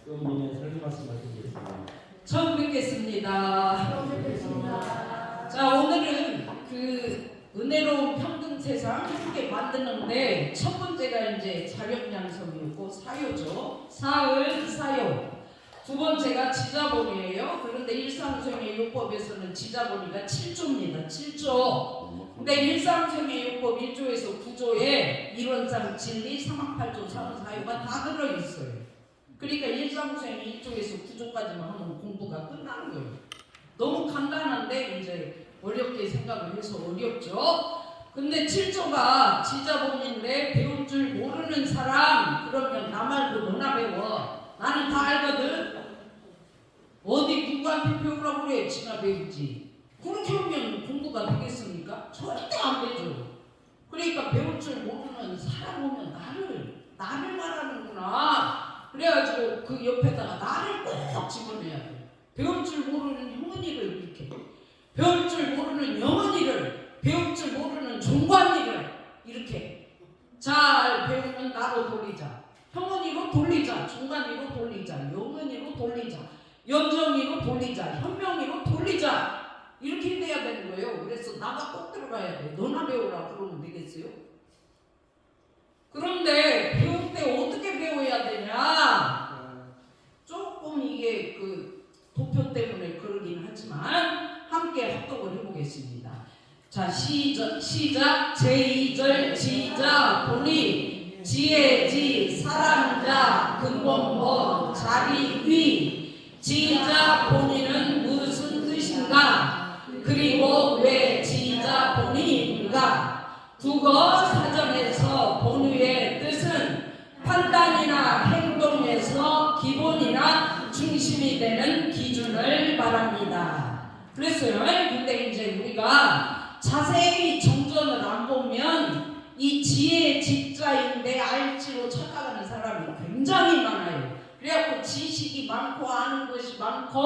의원님의 설교 말씀 드리겠습니다. 처음 뵙겠습니다. 자, 오늘은 그 은혜로운 평등 세상 함께 만드는데 첫 번째가 이제 자력양성이고 사요죠. 사을, 사요. 두 번째가 지자본이에요. 그런데 일상생애 요법에서는 지자본이가 7조입니다. 7조. 근데 일상생애 요법 1조에서 9조에 이론상 진리, 사망8조, 사무사요가 다 들어있어요. 그러니까 일상생애 1조에서 9조까지만 하면 공부가 끝나는 거예요. 너무 간단한데 이제 어렵게 생각을 해서 어렵죠. 근데 7조가 지자본인데 배울 줄 모르는 사람 그러면 나 말고 너나 배워. 나는 다 알거든. 어디 누구한테 배우라고 그래. 지나 배우지. 그렇게 하면 공부가 되겠습니까? 절대 안 되죠. 그러니까 배울 줄 모르는 사람 오면 나를 말하는구나. 그래가지고 그 옆에다가 나를 꼭 집어내야 돼. 배울 줄 모르는 형언이를 이렇게, 배울 줄 모르는 영언이를, 배울 줄 모르는 종관이를 이렇게 잘 배우면 나로 돌리자. 형언이로 돌리자. 종관이로 돌리자. 영언이로 돌리자. 연정이로 돌리자. 현명이로 돌리자. 이렇게 돼야 되는 거예요. 그래서 나가 꼭 들어가야 돼. 너나 배우라 그러면 되겠어요? 그런데 배울 때 어떻게 배워야 되냐? 조금 이게 그 도표 때문에 그러긴 하지만 함께 합독을 해보겠습니다. 자, 시작. 제2절 지자본이 지혜지 사람자 근본본 자리위. 지자본이는 무슨 뜻인가? 그리고 왜 지자본이인가? 국어 사전에서 본의의 뜻은 판단이나 행동에서 기본이나 중심이 되는 기준을 말합니다. 그랬어요. 근데 이제 우리가 자세히 정전을 안 보면 이 지혜 직자인데 알지로 착각하는 사람이 굉장히 많아요. 그래갖고 지식이 많고 아는 것이 많고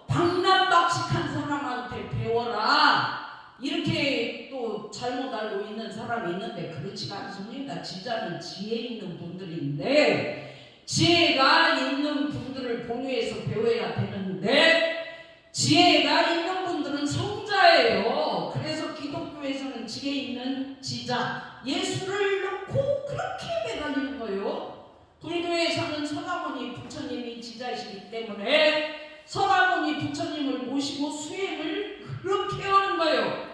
박남박식한 사람한테 배워라 이렇게 또 잘못 알고 있는 사람이 있는데 그렇지가 않습니다. 지자는 지혜 있는 분들인데 지혜가 있는 분들을 본위에서 배워야 되는데 지혜가 있는 분들은 성자예요. 그래서 기독교에서는 지혜 있는 지자 예수를 놓고 그렇게 매달리는 거예요. 불교에서는 서가모니 부처님이 지자이시기 때문에 서가모니 부처님을 모시고 수행을 그렇게 하는 거예요.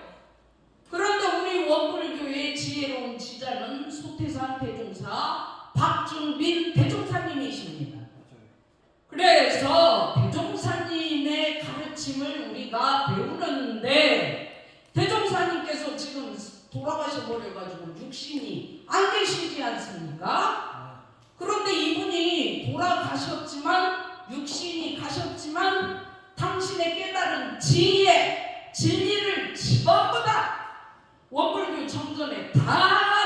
그런데 우리 원불교의 지혜로운 지자는 소태산 대종사 박중빈 대종사님이십니다. 그래서 대종사님의 가르침을 우리가 배우는데 대종사님께서 지금 돌아가셔 버려가지고 육신이 안 계시지 않습니까? 그런데 이분이 돌아가셨지만 육신이 가셨지만 당신의 깨달은 지혜, 진리를 전부 다 원불교 정전에 다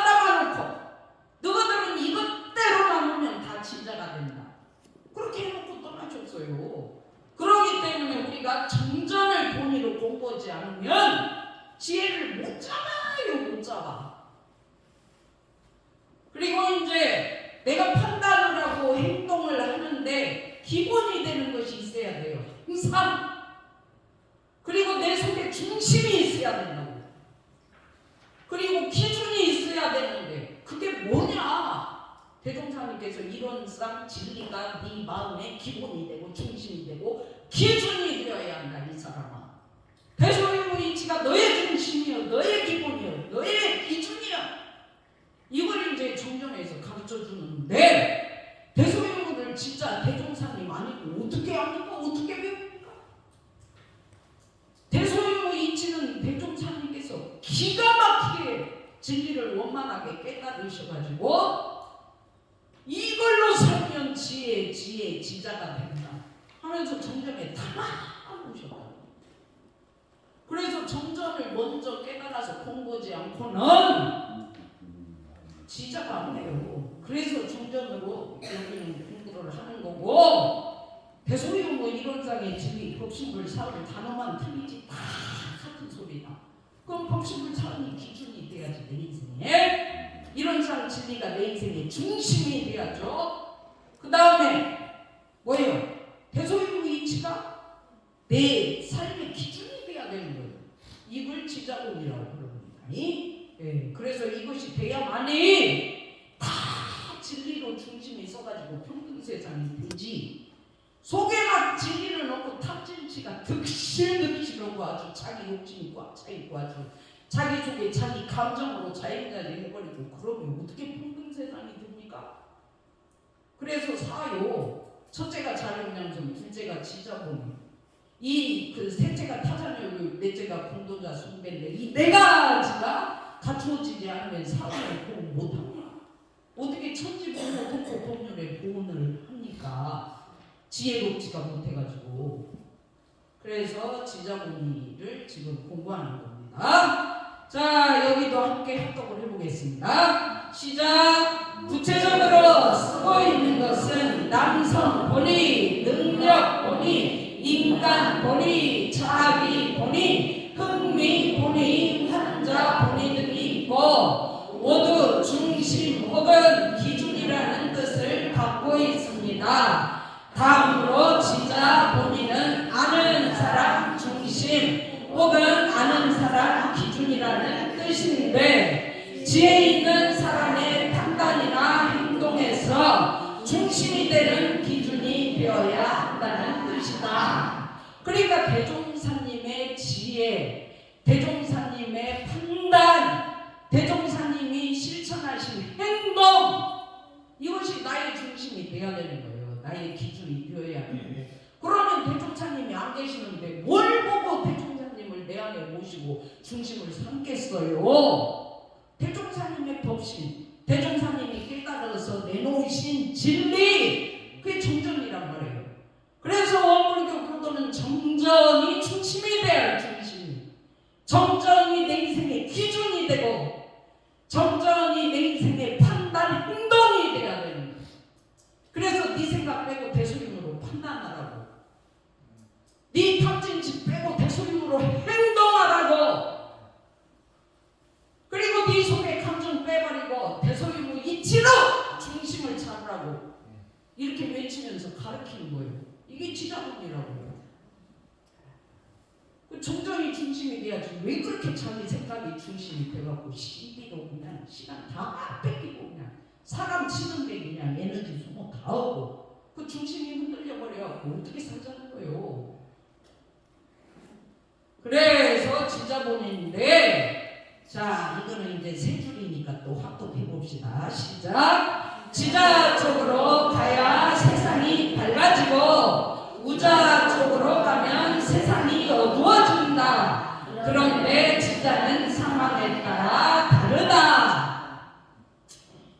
담아놓고 너희들은 이것대로만 하면 다 지자가 된다. 그렇게 해놓고 떠나셨어요. 그렇기 때문에 우리가 정전을 본의로 공부하지 않으면 지혜를 못 잡아요. 못 잡아. 그리고 이제 내가 판단을 하고 행동을 하는데 기본이 되는 것이 있어야 돼요. 항상. 그리고 내 속에 중심이 있어야 된다고. 그리고 기준이 있어야 되는데 그게 뭐냐? 대종사님께서 이론상 진리가 네 마음의 기본이 되고 중심이 되고 기준이 되어야 한다. 이 사람아. 대소유무이치가 너의 중심이요, 너의 기본이요, 너의 기준이야. 이걸 이제 정전에서 가르쳐 주는데 대소유무를 진짜 대종사님 아니고 어떻게 합니까? 어떻게 배웁니까? 대소유무이치는 대종사님께서 기가 막히게 진리를 원만하게 깨달으셔가지고 이걸로 살면 지혜, 지자가 된다 하면서 정전에 담아놓으셨다. 그래서 정전을 먼저 깨달아서 공부하지 않고는 지자가 안 돼요. 그래서 정전으로 여기는 공부를 하는 거고 대소유무 이론상의 진리, 법신불, 사울 단어만 틀리지 다 같은 소리다. 그럼 법신불, 사울이 기준이 돼야지 내 인생에. 이론상 진리가 내 인생의 중심이 돼야죠. 그 다음에 내 삶의 기준이 돼야 되는 거예요. 이걸 지자본이라고 그럽니다. 예, 그래서 이것이 돼야만이 다 진리로 중심이 서가지고 평등 세상이 되지. 속에만 진리를 넣고 탑진치가 득실득실하고 아주 자기 욕심이 꽉 차있고 아주 자기 속에 자기 감정으로 자행자리 해버리고 그러면 어떻게 평등 세상이 됩니까? 그래서 사요. 첫째가 자력량성, 둘째가 지자본, 셋째가 타자율, 넷째가 공동자 숭배인데 이 네 가지가 갖추어지지 않으면 사회를 보호 못합니다. 어떻게 천지보호 독보법률의 보호를 합니까? 지혜롭지가 못해가지고. 그래서 지자본이를 지금 공부하는 겁니다. 자, 여기도 함께 합독을 해보겠습니다. 시작! 구체적으로 쓰고 있는 것은 남성 본의, 능력 본의, 인간 본의, 자기 본의, 흥미 본의, 환자 본의 등이 있고 모두 중심 혹은 기준이라는 뜻을 갖고 있습니다. 다음으로 지자 본의는 아는 사람 중심 혹은 아는 사람 기준이라는 뜻인데 지혜 있는 사람의 판단이나 행동에서 중심이 되는 기준이 되어야 한다는 뜻이다. 그러니까 대종사님의 지혜, 대종사님의 판단, 대종사님이 실천하신 행동, 이것이 나의 중심이 되어야 되는 거예요. 나의 기준이 되어야 돼요. 그러면 대종사님이 안 계시는데 뭘 보고 대종사님을 내 안에 모시고 중심을 삼겠어요? 대종사님의 법신, 대종사님이 깨달아서 내놓으신 진리, 그게 정전이란 말이에요. 그래서 원불교 교도는 정전이 중심이 돼야 중심이. 정전이 내 인생의 기준이 되고 정전이 내 인생의 판단, 행동이 돼야 되는 거예요. 그래서 네 생각 빼고 대소림으로 판단하라고. 네 탐진치 빼고 대소림으로 행동하라고. 그리고 네 속에 감정 빼버리고 대소림으로 이치로 중심을 잡으라고. 이렇게 외치면서 가르치는 거예요. 이게 지자본이라고 해요. 정전이 중심이 돼야지. 왜 그렇게 자기 생각이 중심이 돼갖고 시비로 그냥 시간 다 뺏기고 그냥 사람 치는데 그냥 에너지 소모 다 하고 그 중심이 흔들려버려갖고 어떻게 살자는 거예요. 그래서 지자본인데, 자, 이거는 이제 세 줄이니까 또 확독해 봅시다. 시작. 지자 쪽으로 가야 세상이 밝아지고 우자 쪽으로 가면 세상이 어두워진다. 그런데 지자는 상황에 따라 다르다.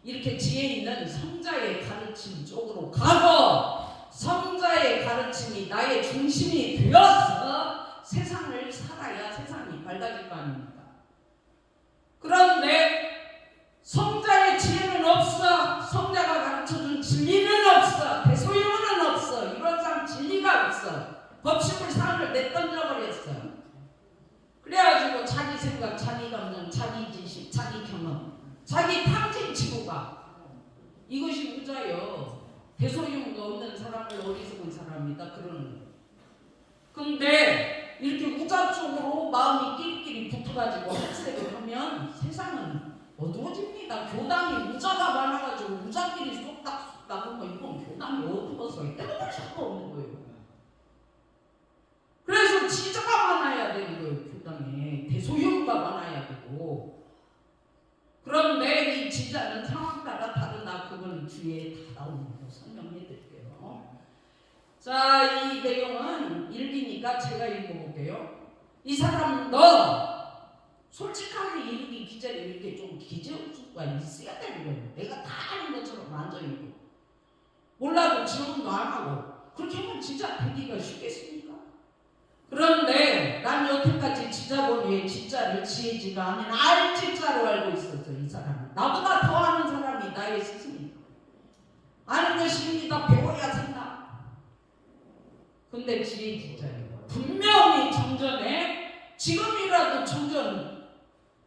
이렇게 지혜 있는 성자의 가르침 쪽으로 가고 성자의 가르침이 나의 중심이 되어서 세상을 살아야 세상이 밝아질 거 아닙니까? 그런데 성자의 지혜는 없어. 성자가 가르쳐준 진리는 없어. 대소유는 없어. 이론상 진리가 없어. 법칙을 사람을 내던져버렸어. 그래가지고 자기 생각, 자기 감정, 자기 지식, 자기 경험, 자기 탐진치고 가. 이것이 우자요. 대소유가 없는 사람을 어리석은 사람이다 그러는 거예요. 근데 이렇게 우자 쪽으로 마음이 끼리끼리 붙어가지고 학색을 하면 세상은 어두워집니다. 교단이 우자가 많아가지고 우자끼리 쏙닥쏙닥 하면 이건 교단이 어두워서 때려볼 수가 없는 거예요. 그래서 지자가 많아야 되는 거예요. 교단에 대소유가 많아야 되고. 그런데 이 지자는 상황 따라 다르다. 그건 뒤에 다 나오는 거 설명해 드릴게요. 자, 이 내용은 일기니까 제가 읽어볼게요. 이 사람도 솔직하게 읽기 기자를 이렇게 좀 기재할 수가 있어야 되는 거예요. 내가 다 아는 것처럼 앉아있고 몰라도 질문도 안 하고 그렇게 하면 진짜 되기가 쉽겠습니까? 그런데 난 여태까지 지자본의 지자를 지혜지가 아닌 알지자로 알고 있었어. 이 사람은 나보다 더 아는 사람이 나의 스승이다. 아는 것입니다. 배워야 산다. 근데 지혜지자예요. 분명히 정전에 지금이라도 정전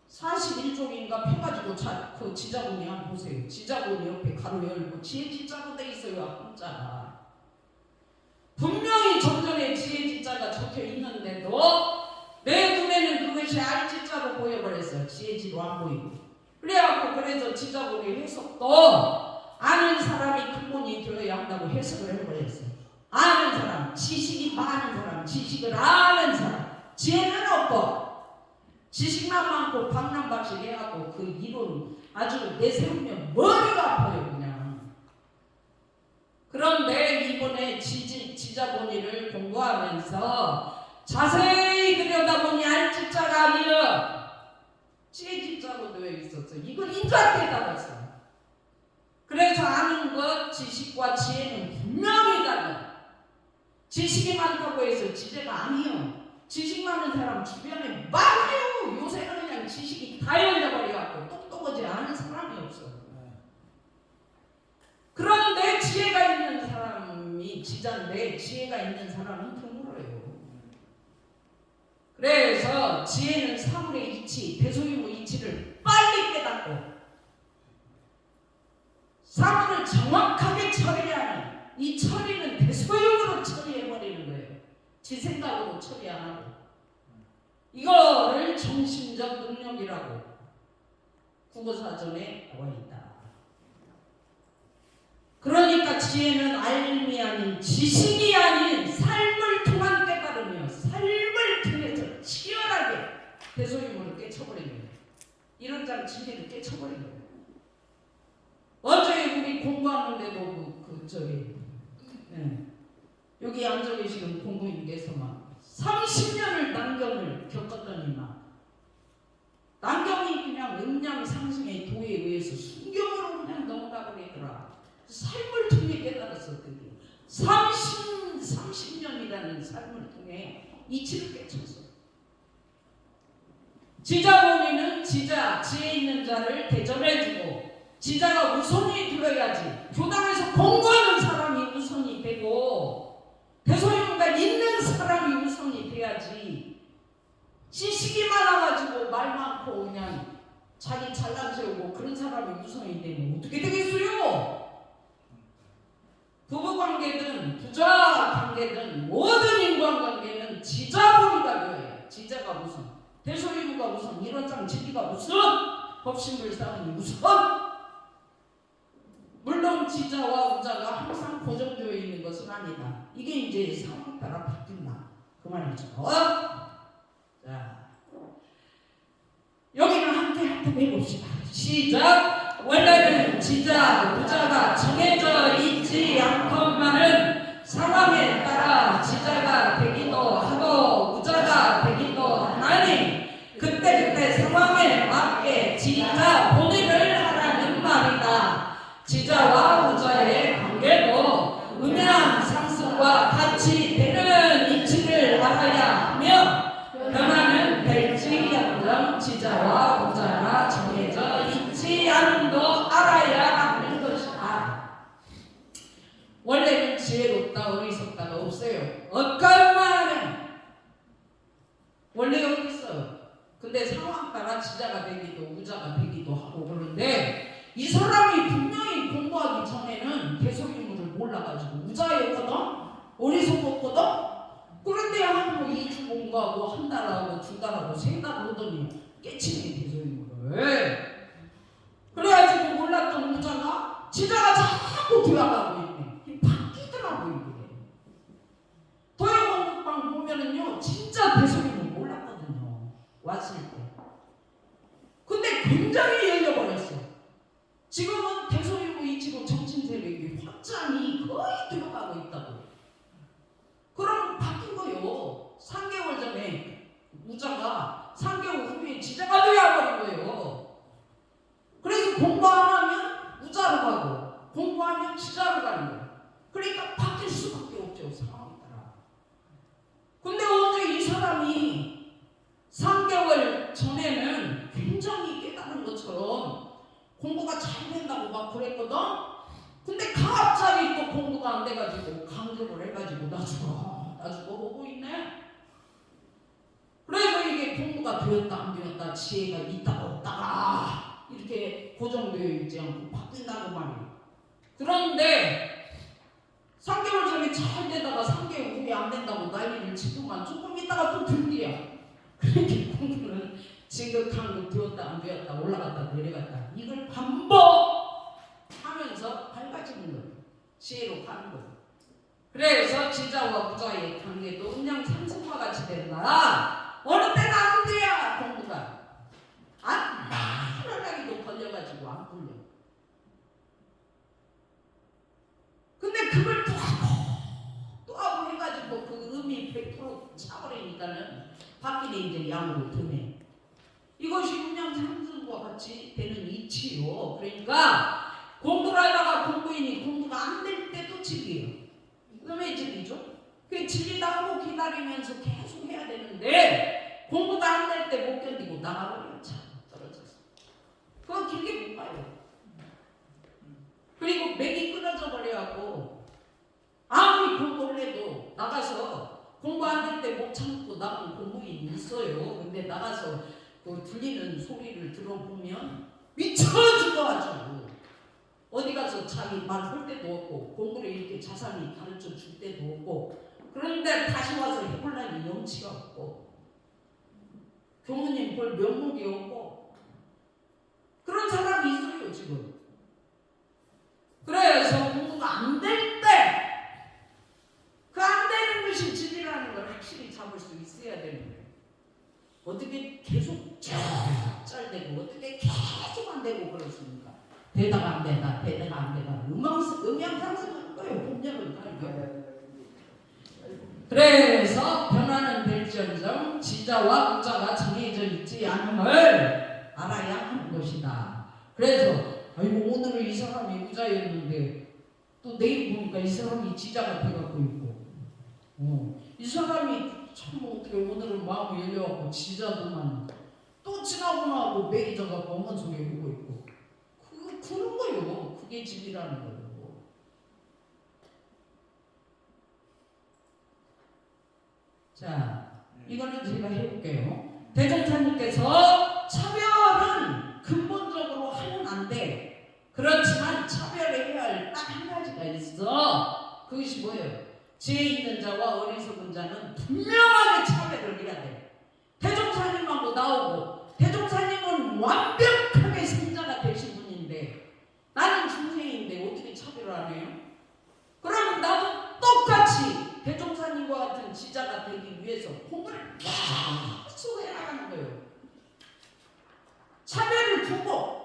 41종인가 펴가지고 그 지자본이 한번 보세요. 지자본이 옆에 가로 열고 지혜지자로 돼 있어요. 한자가. 분명히 정전에 지혜지자가 적혀 지혜지로 안 보이고. 그래갖고 그래서 지자본의 해석도 아는 사람이 근본이 되어야 한다고 해석을 해버렸어요. 아는 사람, 지식이 많은 사람, 지식을 아는 사람, 지혜는 없고 지식만 많고 박람박식 해갖고 그 이론 아주 내세우면 머리가 아파요 그냥. 그런데 이번에 지자본의를 공부하면서 자세히 들여다보니 알지자가 아니라 지혜지자로 되어 있었어. 이건 인자한테 따랐어. 그래서 아는 것, 지식과 지혜는 분명히 달라. 지식이 많다고 해서 지혜가 아니요. 지식 많은 사람 주변에 많아요. 요새는 그냥 지식이 다 열려버려갖고 똑똑하지 않은 사람이 없어. 그런데 지혜가 있는 사람이 지자인데 지혜가 있는 사람은 드물어요. 그래서 지혜는 사물의 이치, 대소유무 이치를 빨리 깨닫고 사물을 정확하게 처리하는, 이 처리는 대소유무로 처리해버리는 거예요. 지 생각으로 처리 안 하고. 이거를 정신적 능력이라고 국어사전에 나와 있다. 그러니까 지혜는 알미 아닌 지식이 아닌 삶을 통한 깨달음이요. 삶을 통해서 치열하게 대소유무를 깨쳐버리는 거예요. 이런 장 진리를 깨쳐버리는 거예요. 어제 우리 공부하는데도 여기 앉아 계시는 공부인께서만 30년을 난경을 겪었더니만 난경이 그냥 음양상승의 도에 의해서 순경으로 그냥 넘어가 버리더라. 삶을 통해 깨달았어. 그게 30년이라는 삶을 통해 이치를 깨쳤어. 지자본의는 지혜 있는 자를 대접해주고 지자가 우선이 되어야지. 교당에서 공부하는 사람이 우선이 되고 대소유무가 있는 사람이 우선이 돼야지. 지식이 많아가지고 말 많고 그냥 자기 잘난 세우고 그런 사람이 우선이 되면 어떻게 되겠어요? 부부관계든 부자관계든 모든 인간관계는 지자본의가 되어야. 지자가 우선, 대소유무가 우선, 이론상 진리가 우선, 법신불사는 우선. 물론 지자와 우자가 항상 고정되어 있는 것은 아니다. 이게 이제 상황 따라 바뀐다. 그 말이죠. 자, 여기는 함께 해봅시다. 시작. 원래는 지자, 우자가 정해져 있지 않건만은 상황에 따라 지자가 되기도 하고 우자가 되기도 하나니 그때 상황에 맞게 지자 본의를 하라는 말이다. 지자와 우자의 관계도 음양 상승과 같이 되는 이치를 알아야 하며 변화는 될지언정 지자와 우자가 정해져 있지 않음도 알아야 하는 것이다. 원래는 지혜롭다 어리석다가 없어요. 어까마는 원래 여기 있어요. 근데 상황 따라 지자가 되기도 우자가 되기도 하고 그런데 이 사람이 분명히 공부하기 전에는 대소유무를 몰라가지고 우자였거든? 어리석었거든? 그런데 한 2주 공부하고 한 달하고 두 달하고 세 달 오더니 깨치네 대소유무를. 그래가지고 몰랐던 우자가 지자가 자꾸 되어가고 있네. 바뀌더라고 이게. 도요공부방 보면은요 진짜 대소유무 몰랐거든요. 왔을 때. 근데 굉장히 열려버렸어. 지금은 대소유무 이치고 정신세력이 확장이 거의 들어가고 있다고. 그럼 바뀐 거요. 3개월 전에 우자가 3개월 후에 지자가 되어버린 거예요. 그래서 공부 안 하면 우자로 가고 공부하면 지자로 가는 거예요. 그러니까 바뀔 수밖에 없죠. 상황에 따라. 근데 언제 이 사람이 3개월 전에는 굉장히 깨달은 것처럼 공부가 잘 된다고 막 그랬거든? 근데 갑자기 또 공부가 안 돼가지고 강조를 해가지고 나 죽어 보고 있네? 그래서 이게 공부가 되었다 안 되었다 지혜가 있다가 없다가 이렇게 고정되어 있지 않고 바뀐다고 말이에요. 그런데 3개월 전에 잘 되다가 3개월 후에 안 된다고 난리를 치고만 조금 있다가 또 들이야. 그렇게 공부는 진극한극 되었다 안 되었다 올라갔다 내려갔다 이걸 반복하면서 밝아지는 거예요. 지혜로 가는 거예요. 그래서 지자와 부자의 관계도 음양 상승과 같이 된다. 어느 때는 안 돼야 공부가 안 하나기도 걸려가지고 안 풀려. 근데 그걸 또 하고 해가지고 그 의미 100% 차버리니까는 바뀌네 이제 양으로 드네. 이것이 음양 상승과 같이 되는 이치요. 그러니까 공부를 하다가 공부인이 공부가 안 될 때도 질이에요. 왜 질이죠? 그 질이다 하고 기다리면서 계속 해야 되는데 공부가 안 될 때 못 견디고 나가버려요. 참 떨어져서. 그거 길게 못 가요. 그리고 맥이 끊어져 버려갖고 아무리 공부를 해도 나가서 공부 안 될 때 못 참고 나가는 공부인이 있어요. 근데 나가서 그 들리는 소리를 들어보면 미쳐 죽어가지고 어디 가서 자기 말할 때도 없고 공부를 이렇게 자세히 가르쳐 줄 때도 없고 그런데 다시 와서 해볼라니 염치가 없고 교무님 볼 면목이 없고 그런 사람이 있어요 지금. 그래서 공부가 안 될 때 그 안 되는 것이 진리라는 걸 확실히 잡을 수 있어야 되는 거예요. 어떻게 계속 잘 되고 어떻게 계속 안 되고 그렇습니까? 되다가 안 되다 되다가 안 되다 음양 상승하는 거예요. 본연을 가요. 그래서 변화는 될지언정 지자와 부자가 정해져 있지 않음을 알아야 하는 것이다. 그래서 아이고 오늘은 이 사람이 부자였는데 또 내일 보니까 이 사람이 지자가 돼갖고 있고 이 사람이 참 어떻게 오늘은 마음이 열려갖고 지자도만 또 지나고 나고 맥이 져갖고 엄한 소리 하고 있고 그런 거요. 그게 진리라는 거예요. 자, 이거는 제가 해볼게요. 대종사님께서 차별은 근본적으로 하면 안 돼. 그렇지만 차별을 해야 할 딱 한 가지가 있어. 그것이 뭐예요? 지혜 있는 자와 어리석은 자는 분명하게 차별을 해야 돼. 대종사님하고 나오고 대종사님은 완벽하게 성자가 되신 분인데 나는 중생인데 어떻게 차별을 안 해요? 그러면 나도 똑같이 대종사님과 같은 지자가 되기 위해서 공부를 계속 해나가는 거예요. 차별을 두고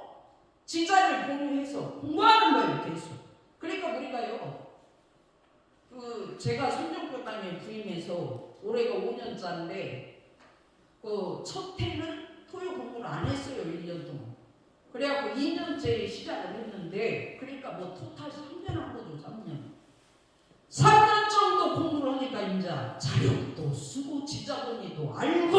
지자를 공유해서 공부하는 거예요. 계속. 그러니까 우리가요. 제가 선정교단에 부임해서 올해가 5년짜리인데 첫 해는 토요 공부를 안 했어요. 1년 동안. 그래갖고 2년째 시작을 했는데 그러니까 뭐 토탈 3년 한 거죠. 3년 정도 공부를 하니까 이제 자력도 쓰고 지자본이도 알고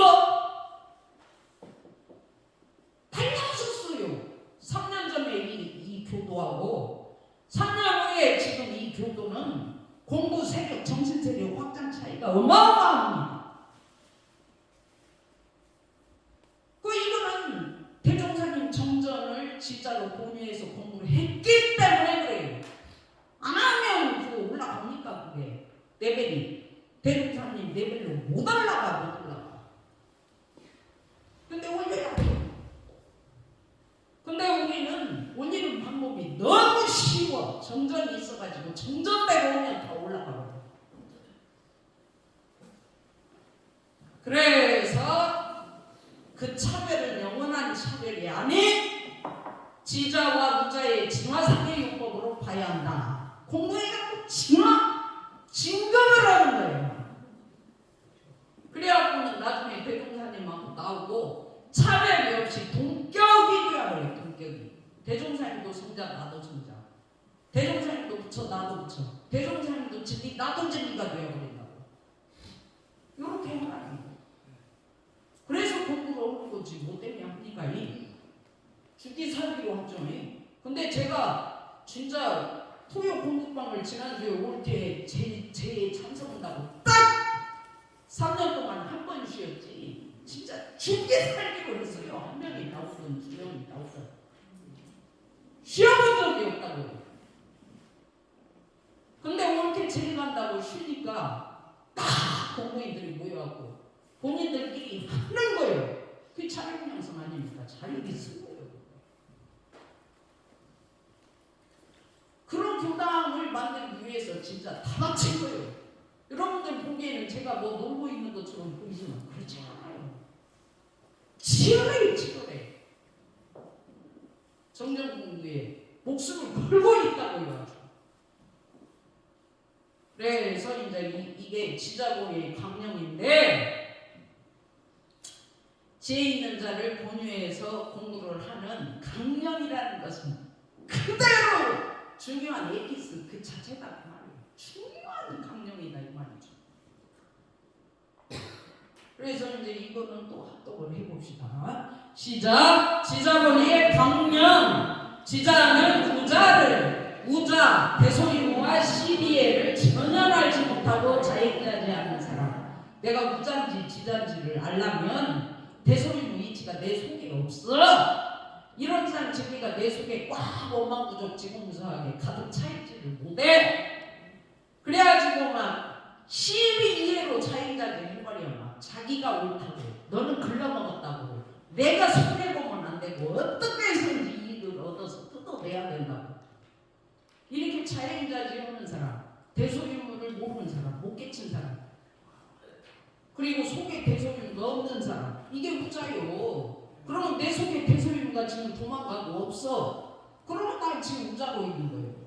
달라졌어요. 3년 전에 이 교도하고 3년 후에 지금 이 교도는 공부 세력, 정신 세력 확장 차이가 어마어마합니다. 이거는 대종사님 정전을 지자로 공유해서 공부를 했기 때문에 그래요. 안 하면 올라갑니까 그게 레벨이 대종사님 레벨로 못 올라가. 근데 올려야 돼요. 근데 우리는 올리는 방법이 너무 쉬워. 정전이 있어가지고 정전대로 오면 더 올라가거든요. 그래서 그 차별은 영원한 차별이 아닌 지자와 부자의 진화상의 요법으로 봐야 한다. 공부해갖고 진급을 하는 거예요. 그래갖고는 나중에 대종사님하고 나오고 차별이 없이 동격이 되어버려요. 동격이. 대종사님도 성자 나도 성자. 대종사님도 부처 나도 부처. 대종사님도 진리 나도 진리가 되어버린다고. 이렇게 하는 거예요. 그래서 공부를 어려운 거지 뭐 때문에 합니까? 죽기 살기로 하죠. 근데 제가 진짜 토요 공부방을 지난주에 올 때 제 참석한다고 딱 3년 동안 한 번 쉬었지. 진짜 죽기 살기로 했어요. 한 명이 나오든 두 명이 나오든 쉬어본 적이 없다고요. 근데 이렇게 제일 간다고 쉬니까 딱 공부인들이 모여갖고 본인들끼리 하는 거예요. 그게 자력양성 아닙니까? 자력이 쓴 거예요. 그런 교당을 만들기 위해서 진짜 다 바친 거예요. 여러분들 보기에는 제가 뭐 놀고 있는 것처럼 보이지만 그렇지 않아요. 치열해요, 치열해. 정전공부에 목숨을 걸고 있다고요. 그래서 이제 이게 지자고의 강령인데, 지혜 있는 자를 권유해서 공부를 하는 강령이라는 것은 그대로 중요한 에피스 그 자체다 그 말이에요. 중요한 강령이다 이 말이죠. 그래서 이제 이거는 또 합독을 해봅시다. 시작. 지자본의 강령. 지자는 우자, 대소유무와 시비애를 전혀 알지 못하고 자행자지하는 사람. 내가 우자인지 지자인지를 알려면 대소유무 이치가 내 속에 없어. 이런 사람 진리가 내 속에 꽉 원망부족 지공사하게 가득 차있지를 못해. 그래가지고 막 시비 이해로 자행자지 해버려. 막 자기가 옳다고, 너는 글러먹었다고, 내가 손해보면 안 되고 어떻게 해서든지 이익을 얻어서 뜯어내야 된다고. 이렇게 자행자지 하는 사람, 대소유무를 모르는 사람, 못 깨친 사람, 그리고 속에 대소유무가 없는 사람, 이게 우자요. 그러면 내 속에 대소유무가 지금 도망가고 없어. 그러면 난 지금 우자로 있는 거예요.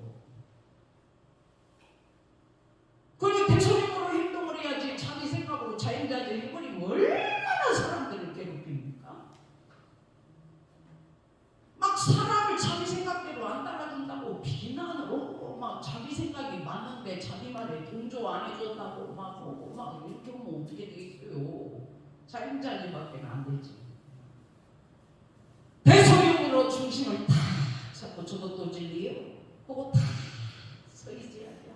그리고 대소유무로 행동을 해야지 자기 생각으로 자행자지 해버리면 얼마나 사람들을 괴롭힙니까? 막 사람을 자기 생각대로 안 따라준다고 비난하고, 막 자기 생각이 맞는데 자기 말에 동조 안 해줬다고 막 하고, 막 이렇게 하면 어떻게 되겠어요? 자행자지밖에 안 되지. 대소유무로 중심을 다 잡고 저것도 진리요? 하고 다 서 있어야 돼.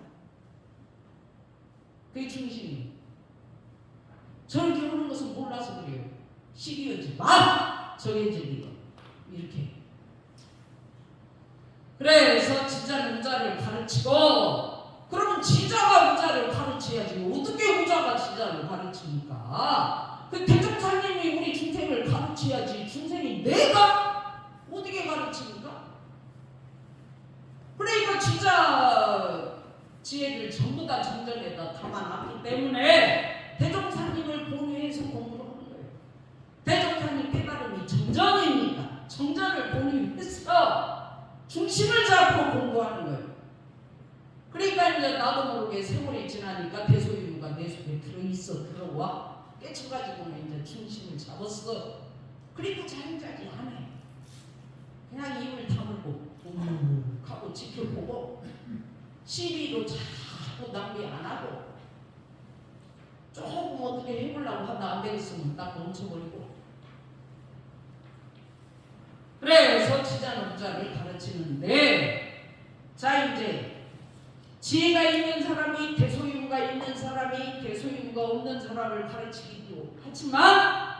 그게 중심이에요. 저렇게 하는 것은 몰라서 그래요. 시비하지 마! 저게 진리요. 이렇게. 그래서 지자는 우자를 가르치고, 그러면 지자가 우자를 가르쳐야지 어떻게 우자가 지자를 가르칩니까? 그 대종사님이 우리 중생을 가르쳐야지 중생이 내가 어떻게 가르칩니까? 그러니까 지자 지혜를 전부 다 정전에다 담아놨기 때문에 대종사님을 본유해서 공부를 하는 거예요. 대종사님 깨달음이 정전이니까 정전을 본유해서 중심을 잡고 공부하는 거예요. 그러니까 이제 나도 모르게 세월이 지나니까 대소유무가 내 속에 들어있어 들어와 깨쳐가지고는 이제 중심을 잡았어. 그러니까 자행자지 안 해. 그냥 입을 다물고 하고 지켜보고 시비도 자꾸 낭비 안 하고 조금 어떻게 해보려고 하다 안 되겠으면 딱 멈춰버리고. 그래서 지자는 우자를 가르치는데, 자 이제 지혜가 있는 사람이 대소유무가 있는 사람이 대소유무가 없는 사람을 가르치기도 하지만,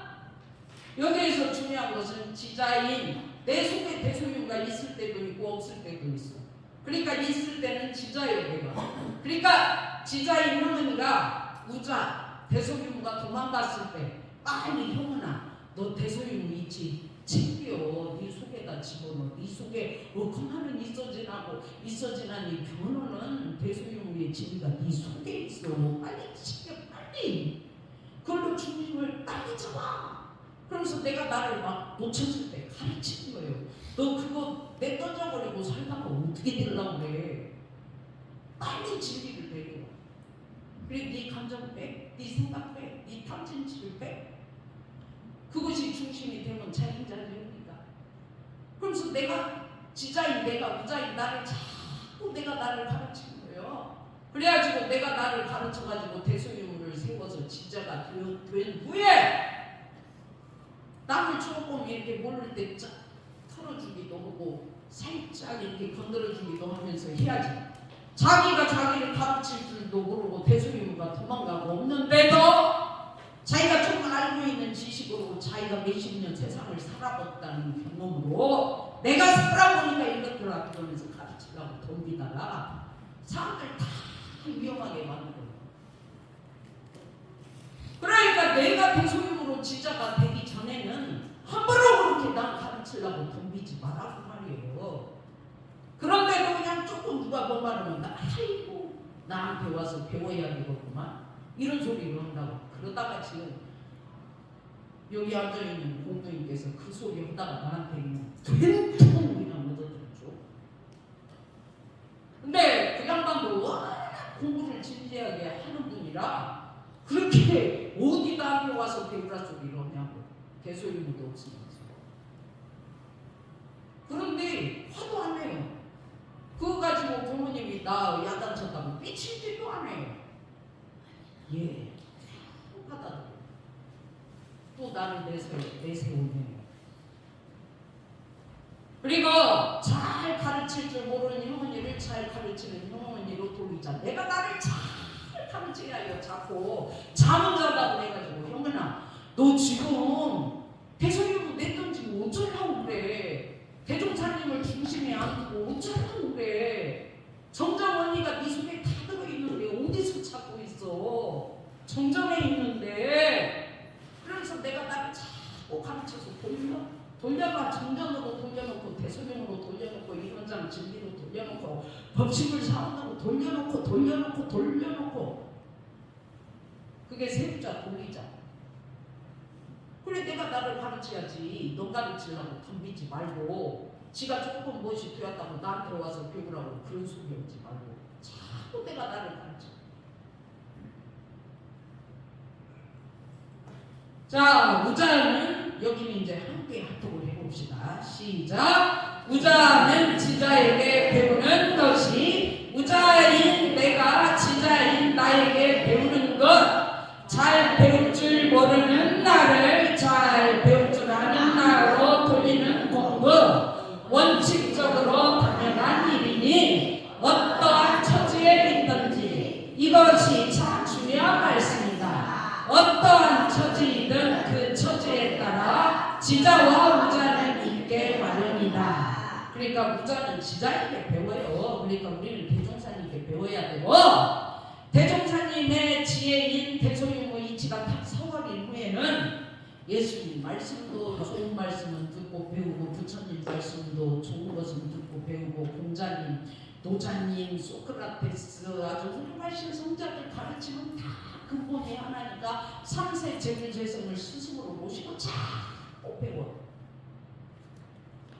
여기에서 중요한 것은 지자인 내 속에 대소유무가 있을 때도 있고 없을 때도 있어. 그러니까 있을 때는 지자예요 내가. 그러니까 지자인 형은이가 우자 대소유무가 도망갔을 때 빨리 형은아 너 대소유무 있지? 챙겨. 네 속에다 집어넣어. 네 속에 그만은 있어지나니 변호는 대소유무의 진리가 네 속에 있어. 빨리 챙겨 빨리. 그걸로 중심을 빨리 잡아. 그러면서 내가 나를 막 놓쳤을 때 가르치는 거예요. 너 그거 내 던져버리고 살다가 어떻게 되려고 그래. 빨리 진리를 내려. 그래 네 감정 빼, 네 생각 빼, 네 탐진치를 빼. 그것이 중심이 되면 자행자리입니다. 그러면서 내가 지자인 내가 우자인 나를 자꾸 내가 나를 가르치는 거예요. 그래가지고 내가 나를 가르쳐가지고 대소유무를 세워서 지자가 된 후에 남을 조금 이렇게 모를 때 쫙 털어주기도 하고 살짝 이렇게 건드려주기도 하면서 해야지. 자기가 자기를 가르칠 줄도 모르고 대소유무가 도망가고 없는데도 자기가 조금 알고 있는 지식으로 자기가 몇십 년 세상을 살아봤다는 경험으로 내가 살아보니까 이것들 앞에 면서 가르치려고 덤비다가 사람들 다 위험하게 만들어요. 그러니까 내가 대소유무로 지자가 되기 전에는 가르치려고 덤비지 말라고 말이에요. 그런데도 그냥 조금 누가 뭐 말하면 아이고 나한테 와서 배워야 되겠구만 이런 소리를 한다고. 그러다가 지금 여기 앉아있는 공부님께서 그 소리 하다가 나한테 그냥 된통 그냥 얻어들었죠. 근데 그 양반도 워낙 공부를 진지하게 하는 분이라 그렇게 어디 나한테 와서 배우라 소리를 하냐고. 개소리도 없으면서. 그런데 화도 안 내요. 그거 가지고 부모님이 나 야단쳤다고 삐치지도 안 해요. 예, 하다 또 나를 내세우네요. 그리고 잘 가르칠 줄 모르는 형언니를 잘 가르치는 형언니로 돌리자. 내가 나를 잘 가르치려 해요. 자꾸 잠은 자다고 해가지고 형은아 너 지금 대소리로 내던지고 어쩌려고 그래. 대종사님을 중심에 안 두고 어쩌라고 그래. 정정 언니가 네 속에 다 들어있는데 어디서 찾고 있어. 정정에 있는데. 그래서 내가 나를 자꾸 가르쳐서 돌려봐. 정정으로 돌려놓고 대소령으로 돌려놓고 이론장 진리로 돌려놓고 법칙을 사온다고 돌려놓고 그게 세우자 돌리자. 그래 내가 나를 가르쳐야지. 너 가르치려고 덤비지 말고 지가 조금 무엇이 되었다고 나한테 와서 배우라고 그런 소리 하지 말고 자꾸 내가 나를 가르쳐. 자, 우자는 여기는 이제 함께 합독을 해봅시다. 시작. 우자는 지자에게 배우는 것이 우자인 내가 지자인 나에게 배우는 것. 잘 배울 줄 모르는 나를 잘 배울 줄 아는 나로 돌리는 공부. 원칙적으로 당연한 일이니 어떠한 처지에 있든지 이것이 참 중요한 말씀이다. 어떠한 처지이든 그 처지에 따라 지자와 우자는 있게 마련이다. 그러니까 우자는 지자에게 배워요. 그러니까 우리는 대종사님께 배워야 되고 대종사님의 지혜인 대소유무 이치가 딱 서거린 후에는 예수님 말씀도 좋은 말씀은 듣고 배우고 부처님 말씀도 좋은 것은 듣고 배우고 공자님, 노자님, 소크라테스 아주 훌륭하신 성자들 가르치면 다 근본이 하나니까 3세 제일재성을 스승으로 모시고 자꾸 배워.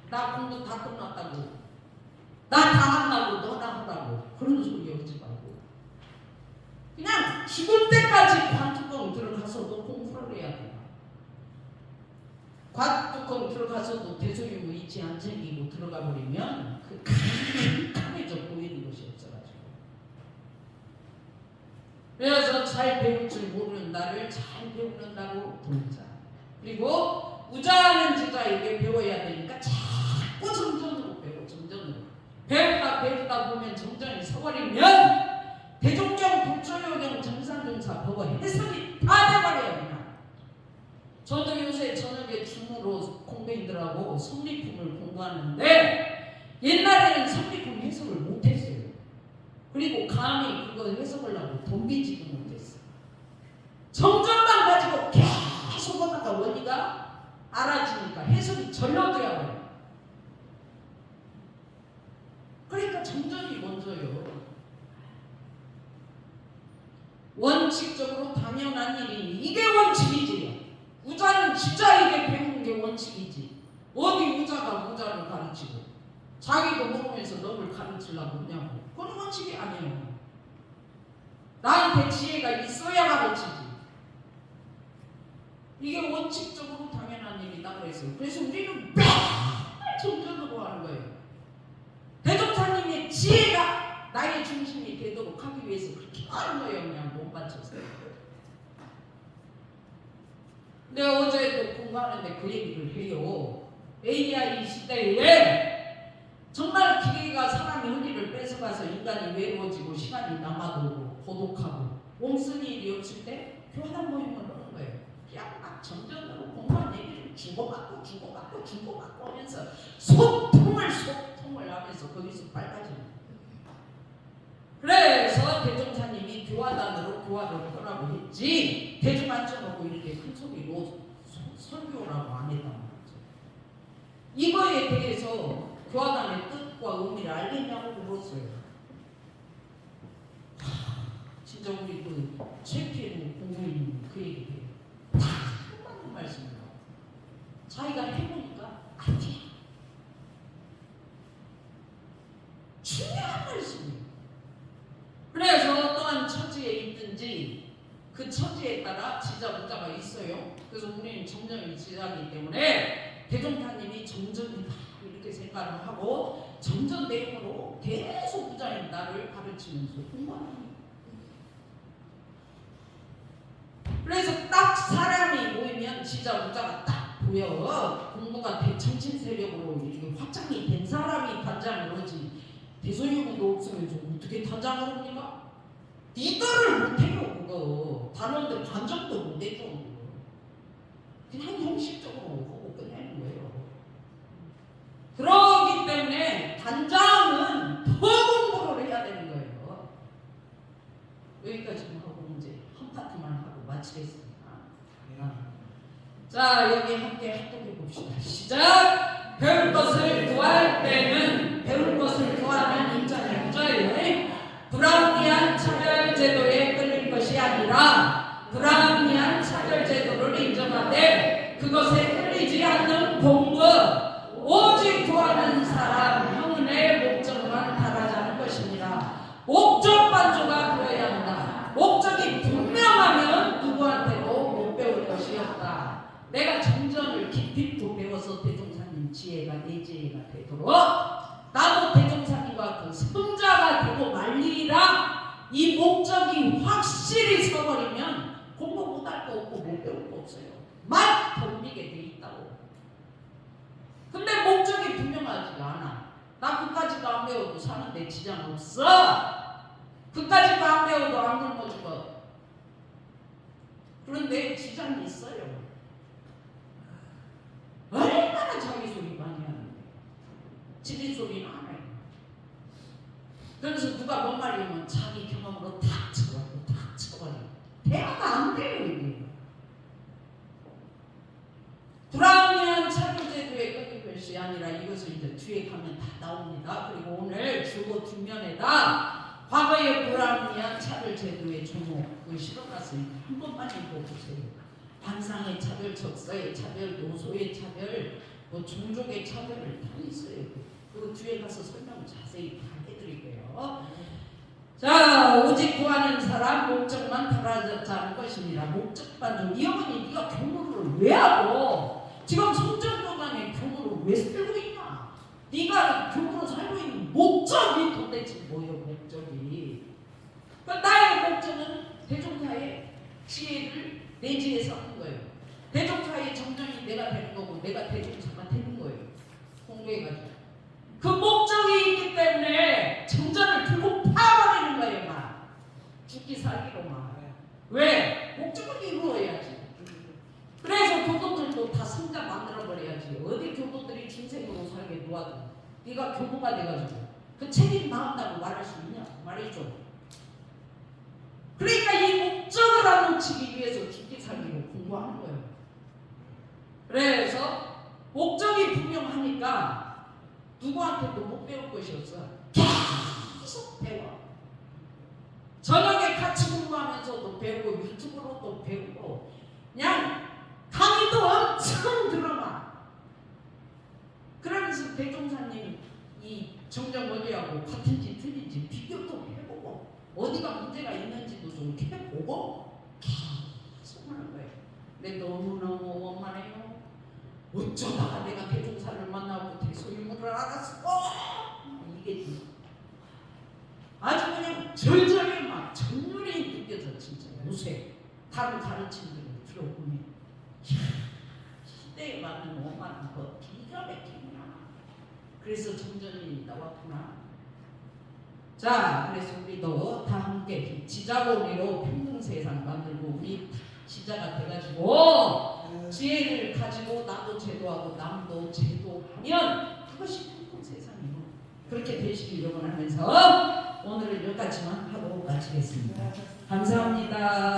나 공부 다 끝났다고 나 다 한다고 너나 하라고 그런 소리 하지 말고 그냥 죽을 때까지 관뚜껑 들어가서도 공부를 해야 돼. 관뚜껑 들어가서도 대소유무 이치 안 챙기고 들어가 버리면 그 강해져 보이는 것이 없어가지고. 그래서 잘 배울 줄 모르는 나를 잘 배우는다고 돌자. 그리고 우자하는 지자에게 배워야 되니까 자꾸 정전으로 배워. 정전으로 배우다 보면 정전이 서버리면 대종경, 독조요경, 정산정사, 법어 해석이 다 돼버려요. 그냥. 저도 요새 저녁에 줌으로 공부인들하고 성리품을 공부하는데 옛날에는 성리품 해석을 못했어요. 그리고 감히 그거 해석하려고 덤비지도 못했어요. 정전만 가지고 계속 하다가 원리가 알아지니까 해석이 절로돼야 돼요. 그러니까 정전이 먼저요. 원칙적으로 당연한 일이니 이게 원칙이지. 우자는 지자에게 배우는 게 원칙이지. 어디 우자가 우자를 가르치고 자기도 모르면서 너를 가르치려고 그냥 그건 원칙이 아니에요. 나한테 지혜가 있어야 가르치지. 이게 원칙적으로 당연한 일이다 그랬어요. 그래서 우리는 매일 정전으로 하는 거예요. 대종사님의 지혜가 나의 중심이 되도록 하기 위해서 그렇게 하는 거예요. 그냥 못 받쳤어요. 내가 어제도 공부하는데 그 얘기를 해요. AI 시대에 정말 기계가 사람의 흥미를 뺏어가서 인간이 외로워지고 시간이 남아돌고 고독하고 몸쓰니 일이 없을 때 교환 모임을 하는 거예요. 그냥 막 정전으로 공부한 얘기를 주고받고 하면서 소통을 하면서 거기서 밝아지는 거예요. 그래서 대종사님이 교화단으로 교화를 하라고 했지 대중 앉혀놓고 이렇게 큰 소리로 설교라고 안 했단 말이죠. 이거에 대해서 교화단의 뜻과 의미를 알겠냐고 물었어요. 진짜 우리 그 최피로 공부인 그 얘기예요. 다 한마디 말씀이에요. 자기가 해보니까 아니야. 중요한 말씀이에요. 그래서 어떠한 처지에 있든지 그 처지에 따라 지자 부자가 있어요. 그래서 우리는 정정이 지자이기 때문에 대종사님이 정전이다 이렇게 생각을 하고 정전 내용으로 계속 부자인 나를 가르치면서 공부하는 거예요. 그래서 딱 사람이 모이면 지자 부자가 딱 보여. 공부가 정친 세력으로 이렇게 확장이 된 사람이 단장을 하지 대소유무도 없으면 좀 어떻게 단장을 합니까? 리더를 못해요. 그거 단원들 단정도 못해줘. 그냥 형식적으로 하고 끝내는 거예요. 그러기 때문에 단장은 더 공부를 해야 되는 거예요. 여기까지만 하고 이제 한 파트만 하고 마치겠습니다. 자, 여기 함께 합독해 봅시다. 시작! 배울 것을 구할 때는 배울 것을 구하는 입장의 부자예요. 불합리한 차별제도에 끌릴 것이 아니라 불합리한 차별제도를 인정하되 그것에 끌리지 않는 공부 오직 구하는 사람 형은의 목적만 달하자는 것입니다. 목적 반조가 되어야 한다. 목적이 분명하면 누구한테도 못 배울 것이 없다. 내가 정전을 깊이 배워서 대종사님 지혜가 내 지혜가 되도록 나도 대종사님과 그 성자가 되고 말리라. 이 목적이 확실히 서버리면 공부 못할 거 없고 못 배울 거 없어요. 막 덤비게 돼 있다고. 근데 목적이 분명하지가 않아. 나 그까지도 안 배워도 사는데 지장 없어. 그까지도 안 배워도 안 굶어 죽어. 그런데 지장이 있어요. 얼마나 자기 소리 많이 하는데 지린 소리는 안 해요. 그래서 누가 뭔 말이면 자기 경험으로 탁 쳐버리고 탁 쳐버리고 대화가 안 돼요. 이게 불합리한 차별제도에 끌릴 것이 아니라 이것을 이제 뒤에 가면 다 나옵니다. 그리고 오늘 주고 뒷면에다 과거의 불합리한 차별제도의 종목을 실어놨으니 한 번만 읽어보세요. 반상의 차별, 적사의 차별, 노소의 차별, 뭐 종족의 차별을 다 있어요. 그 뒤에 가서 설명을 자세히 다 해드릴게요. 자, 오직 구하는 사람 목적만 달아자는 것입니다. 목적 반조. 이 어머니 네가 교무를 왜 하고 지금 성전도강에 교무를 왜 살고 있냐? 네가 교무로 살고 있는 목적이 도대체 뭐예요? 목적이. 그러니까 나의 목적은 대종사의 지혜를 내 지혜에서 하는 거예요. 대종사의 정정이 내가 되는 거고 내가 대종사가 되는 거예요. 공부해가지고. 그 목적이 있기 때문에 정전을 들고 파버리는 거예요. 막 죽기 살기로 막. 왜? 목적을 이루어야지. 그래서 교도들도 다 성자 만들어버려야지. 어디 교도들이 중생으로 살게 놓아도 네가 교도가 돼가지고 그 책임 나온다고 말할 수 있냐? 말이죠. 그러니까 이 목적을 안 놓치기 위해서 죽기 살기로 공부하는 거예요. 그래서 목적이 분명하니까 누구한테도 못 배울 것이 없어. 계속 배워. 저녁에 같이 공부하면서도 배우고 유튜브로도 배우고 그냥 강의도 엄청 들어봐. 그러면서 대종사님 이 정정원리하고 같은지 틀린지 비교도 해보고 어디가 문제가 있는지도 좀 해보고 계속 하는 거예요. 근데 너무너무 원만해요. 어쩌다가 내가 대종사를 만나고 대소유무를 알았어. 이게 아주 그냥 절절히 막 전율이 느껴져. 진짜 요새 다른 가르치는 걸 들어보면 시대에 맞는 원만한 거 기가 막히구나. 그래서 정전이 나왔구나. 자, 그래서 우리도 다 함께 지자본리로 평등세상 만들고 우리 지자가 돼가지고 지혜를 가지고 나도 제도하고 남도 제도하면 그것이 평등세상이에요. 그렇게 되시길 영원하면서 오늘은 여기까지만 하고 마치겠습니다. 감사합니다.